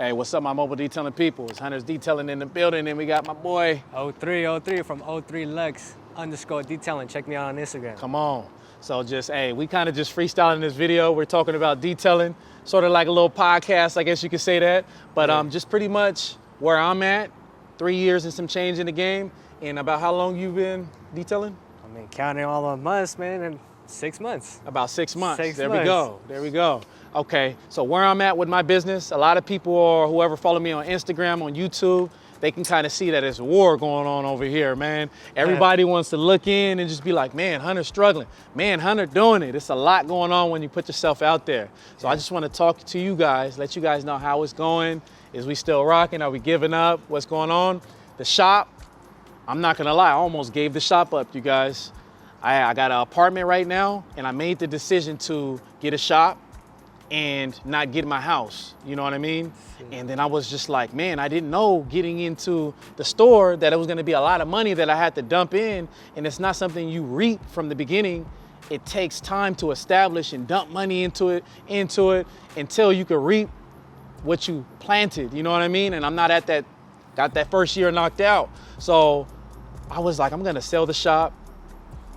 Hey, what's up, my mobile detailing people? It's Hunter's Detailing in the building, and we got my boy. 03 from 03Lex_detailing. Check me out on Instagram. Come on. So we kind of just freestyling this video. We're talking about detailing, sort of like a little podcast, I guess you could say that. But just pretty much where I'm at, 3 years and some change in the game. And about how long you been detailing? I mean, counting all the months, man, and 6 months. About 6 months. There we go. Okay, so where I'm at with my business, a lot of people or whoever follow me on Instagram, on YouTube, they can kind of see that there's a war going on over here, man. Everybody wants to look in and just be like, man, Hunter's struggling. Man, Hunter doing it. It's a lot going on when you put yourself out there. So I just want to talk to you guys, let you guys know how it's going. Is we still rocking? Are we giving up? What's going on? The shop, I'm not gonna lie, I almost gave the shop up, you guys. I got an apartment right now, and I made the decision to get a shop and not get my house, you know what I mean? And then I was just like, man, I didn't know getting into the store that it was gonna be a lot of money that I had to dump in, and it's not something you reap from the beginning. It takes time to establish and dump money into it until you can reap what you planted, you know what I mean? And I'm not at that, got that first year knocked out. So I was like, I'm gonna sell the shop,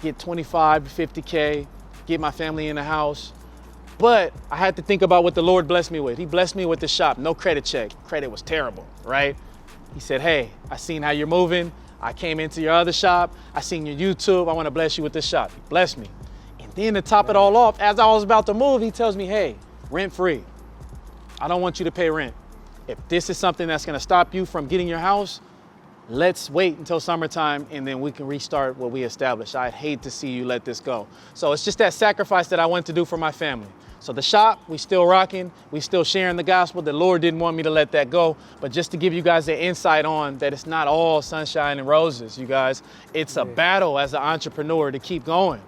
get 25 to 50K, get my family in the house. But I had to think about what the Lord blessed me with. He blessed me with the shop, no credit check. Credit was terrible, right? He said, hey, I seen how you're moving. I came into your other shop. I seen your YouTube. I want to bless you with this shop. He blessed me. And then to top it all off, as I was about to move, he tells me, hey, rent free. I don't want you to pay rent. If this is something that's going to stop you from getting your house, let's wait until summertime and then we can restart what we established. I'd hate to see you let this go. So it's just that sacrifice that I went to do for my family. So the shop, we still rocking, we still sharing the gospel. The Lord didn't want me to let that go, but just to give you guys the insight on that it's not all sunshine and roses, you guys. It's a battle as an entrepreneur to keep going,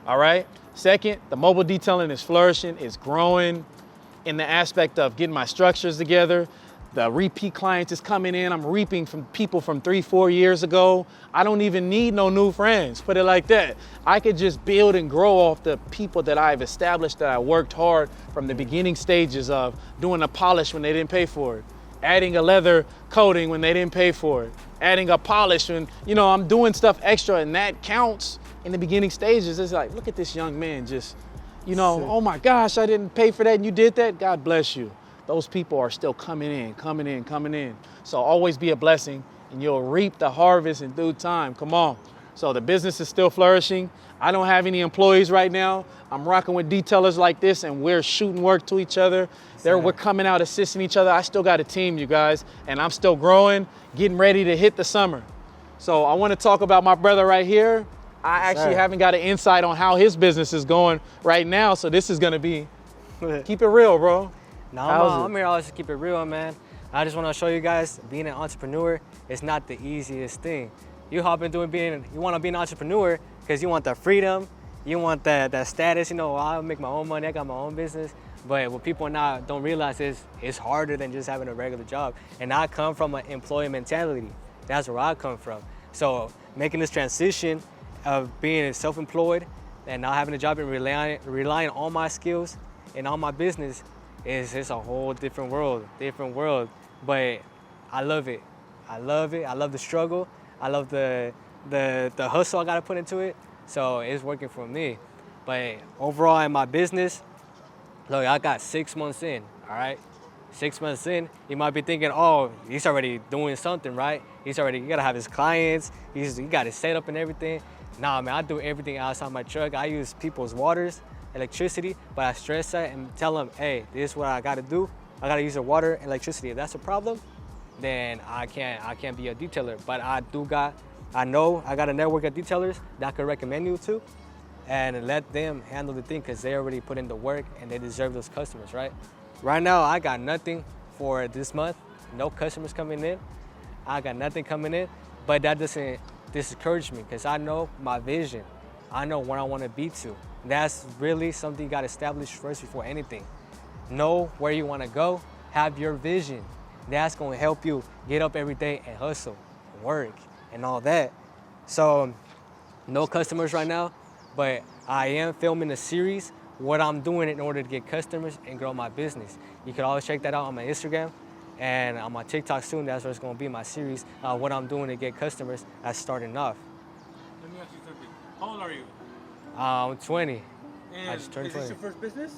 all right? Second, the mobile detailing is flourishing, it's growing in the aspect of getting my structures together. The repeat clients is coming in. I'm reaping from people from 3-4 years ago. I don't even need no new friends, put it like that. I could just build and grow off the people that I've established, that I worked hard from the beginning stages of doing a polish when they didn't pay for it, adding a leather coating when they didn't pay for it, adding a polish when, I'm doing stuff extra, and that counts in the beginning stages. It's like, look at this young man just, oh my gosh, I didn't pay for that and you did that. God bless you. Those people are still coming in. So always be a blessing and you'll reap the harvest in due time. Come on. So the business is still flourishing. I don't have any employees right now. I'm rocking with detailers like this and we're shooting work to each other. We're coming out assisting each other. I still got a team, you guys, and I'm still growing, getting ready to hit the summer. So I want to talk about my brother right here. I actually haven't got an insight on how his business is going right now. So this is going to be, keep it real, bro. No, I'm here always to keep it real, man. I just want to show you guys, being an entrepreneur is not the easiest thing. You want to be an entrepreneur because you want the freedom, you want that status, I make my own money, I got my own business. But what people don't realize is it's harder than just having a regular job. And I come from an employee mentality. That's where I come from. So making this transition of being self-employed and not having a job and relying on my skills and on my business, it's a whole different world. But I love it. I love the struggle. I love the hustle I gotta put into it. So it's working for me. But overall in my business, look, I got 6 months in, all right? 6 months in, you might be thinking, oh, he's already doing something, right? He gotta have his clients, he got his setup and everything. Nah, man, I do everything outside my truck. I use people's waters, electricity, but I stress that and tell them, hey, this is what I gotta do. I gotta use the water and electricity. If that's a problem, then I can't be a detailer. But I know I got a network of detailers that I could recommend you to and let them handle the thing because they already put in the work and they deserve those customers, right? Right now, I got nothing for this month. No customers coming in. I got nothing coming in, but that doesn't discourage me because I know my vision. I know where I want to be to. That's really something you got to establish first before anything. Know where you want to go, have your vision. That's going to help you get up every day and hustle, and work, and all that. So, no customers right now, but I am filming a series, what I'm doing in order to get customers and grow my business. You can always check that out on my Instagram. And on my TikTok soon, that's what's gonna be my series, what I'm doing to get customers that's starting off. Let me ask you something. How old are you? I'm 20. And I just turned is this 20. your first business?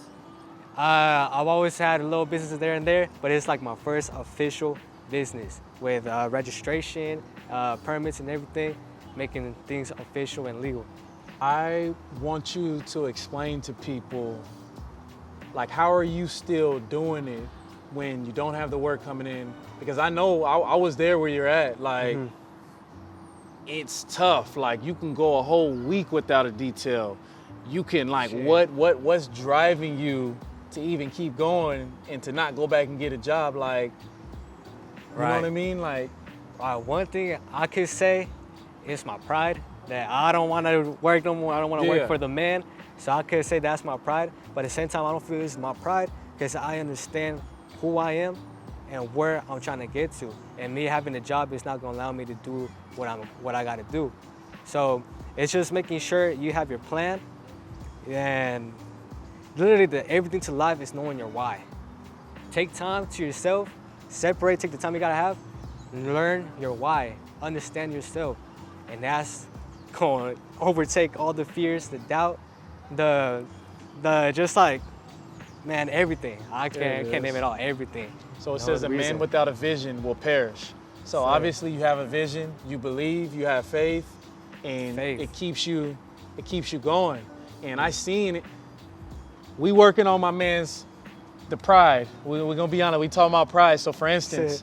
I've always had little businesses there and there, but it's like my first official business with registration, permits and everything, making things official and legal. I want you to explain to people, like, how are you still doing it when you don't have the work coming in? Because I know I was there where you're at. Like, it's tough. Like, you can go a whole week without a detail. You can, like, what's driving you to even keep going and to not go back and get a job? Like, you know what I mean? Like, one thing I could say is my pride, that I don't want to work no more. I don't want to work for the man. So I could say that's my pride. But at the same time, I don't feel this is my pride because I understand who I am and where I'm trying to get to. And me having a job is not going to allow me to do what I got to do. So it's just making sure you have your plan. And literally everything to life is knowing your why. Take time to yourself, take the time you got to have, learn your why, understand yourself. And that's going to overtake all the fears, the doubt, the just like, man, everything. I can't name it all, everything. so it says a man without a vision will perish. So obviously you have a vision, you believe, you have faith, and it keeps you going. And I seen it. We working on my man's, the pride. We're gonna be honest, we talking about pride. So for instance,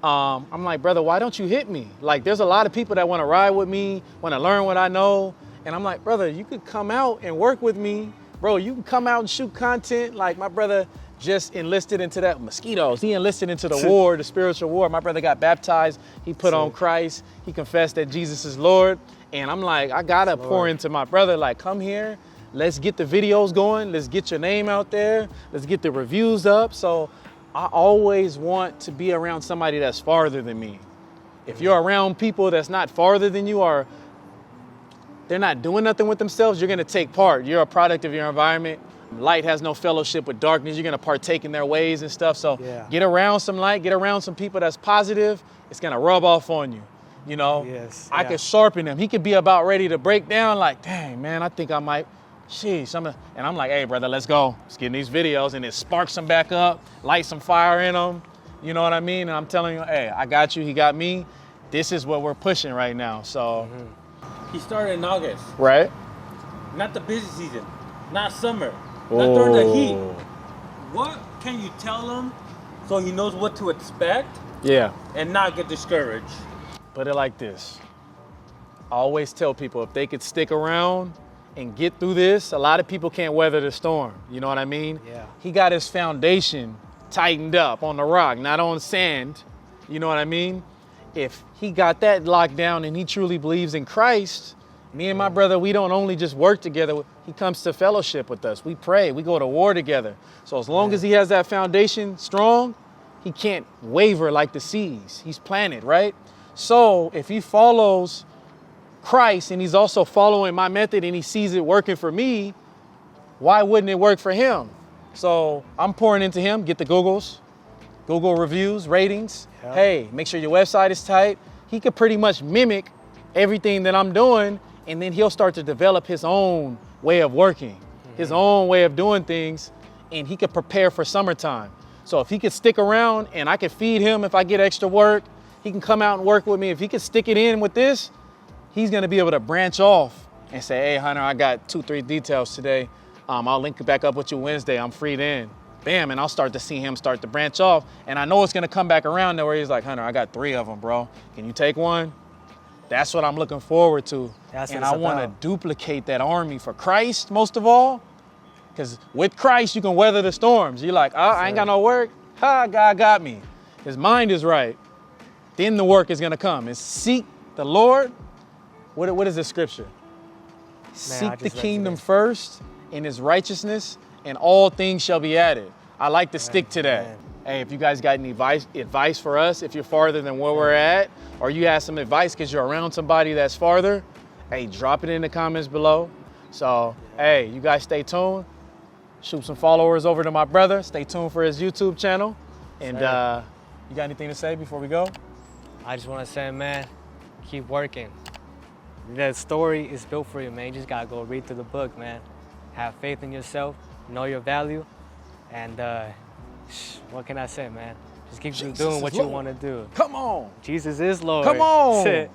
I'm like, brother, why don't you hit me? Like, there's a lot of people that wanna ride with me, wanna learn what I know. And I'm like, brother, you could come out and work with me. Bro, you can come out and shoot content. Like, my brother just enlisted into that mosquitoes. He enlisted into the war, the spiritual war. My brother got baptized. He put on Christ. He confessed that Jesus is Lord. And I'm like, I gotta pour into my brother. Like, come here. Let's get the videos going. Let's get your name out there. Let's get the reviews up. So I always want to be around somebody that's farther than me. If you're around people that's not farther than you, or they're not doing nothing with themselves, you're gonna take part. You're a product of your environment. Light has no fellowship with darkness. You're gonna partake in their ways and stuff. So get around some light, get around some people that's positive. It's gonna rub off on you. You know, I could sharpen him. He could be about ready to break down, like, dang, man, I think I might, sheesh. And I'm like, hey, brother, let's go. Let's get in these videos, and it sparks them back up, light some fire in them. You know what I mean? And I'm telling you, hey, I got you, he got me. This is what we're pushing right now, so. He started in August. Right. Not the busy season, not summer, not during the heat. What can you tell him so he knows what to expect? Yeah. And not get discouraged? Put it like this. I always tell people, if they could stick around and get through this, a lot of people can't weather the storm. You know what I mean? Yeah. He got his foundation tightened up on the rock, not on sand. You know what I mean? If he got that locked down and he truly believes in Christ, me and my brother, we don't only just work together. He comes to fellowship with us. We pray. We go to war together. So as long as he has that foundation strong, he can't waver like the seas. He's planted, right? So if he follows Christ and he's also following my method and he sees it working for me, why wouldn't it work for him? So I'm pouring into him. Get the Google reviews, ratings. Yeah. Hey, make sure your website is tight. He could pretty much mimic everything that I'm doing, and then he'll start to develop his own way of working, his own way of doing things, and he could prepare for summertime. So if he could stick around and I could feed him if I get extra work, he can come out and work with me. If he could stick it in with this, he's gonna be able to branch off and say, hey, Hunter, I got 2-3 details today. I'll link it back up with you Wednesday. I'm free then. Bam, and I'll start to see him start to branch off. And I know it's gonna come back around there where he's like, Hunter, I got 3 of them, bro. Can you take one? That's what I'm looking forward to. And I wanna duplicate that army for Christ, most of all. Because with Christ, you can weather the storms. You're like, I ain't got no work. Ha, God got me. His mind is right. Then the work is gonna come. And seek the Lord. What is the scripture? Seek the kingdom first and his righteousness, and all things shall be added. I like to stick to that. Man. Hey, if you guys got any advice for us, if you're farther than where we're at, or you have some advice because you're around somebody that's farther, hey, drop it in the comments below. So, hey, you guys stay tuned. Shoot some followers over to my brother. Stay tuned for his YouTube channel. And You got anything to say before we go? I just want to say, man, keep working. The story is built for you, man. You just gotta go read through the book, man. Have faith in yourself, know your value, and what can I say, man? Just keep doing what you want to do. Come on. Jesus is Lord. Come on.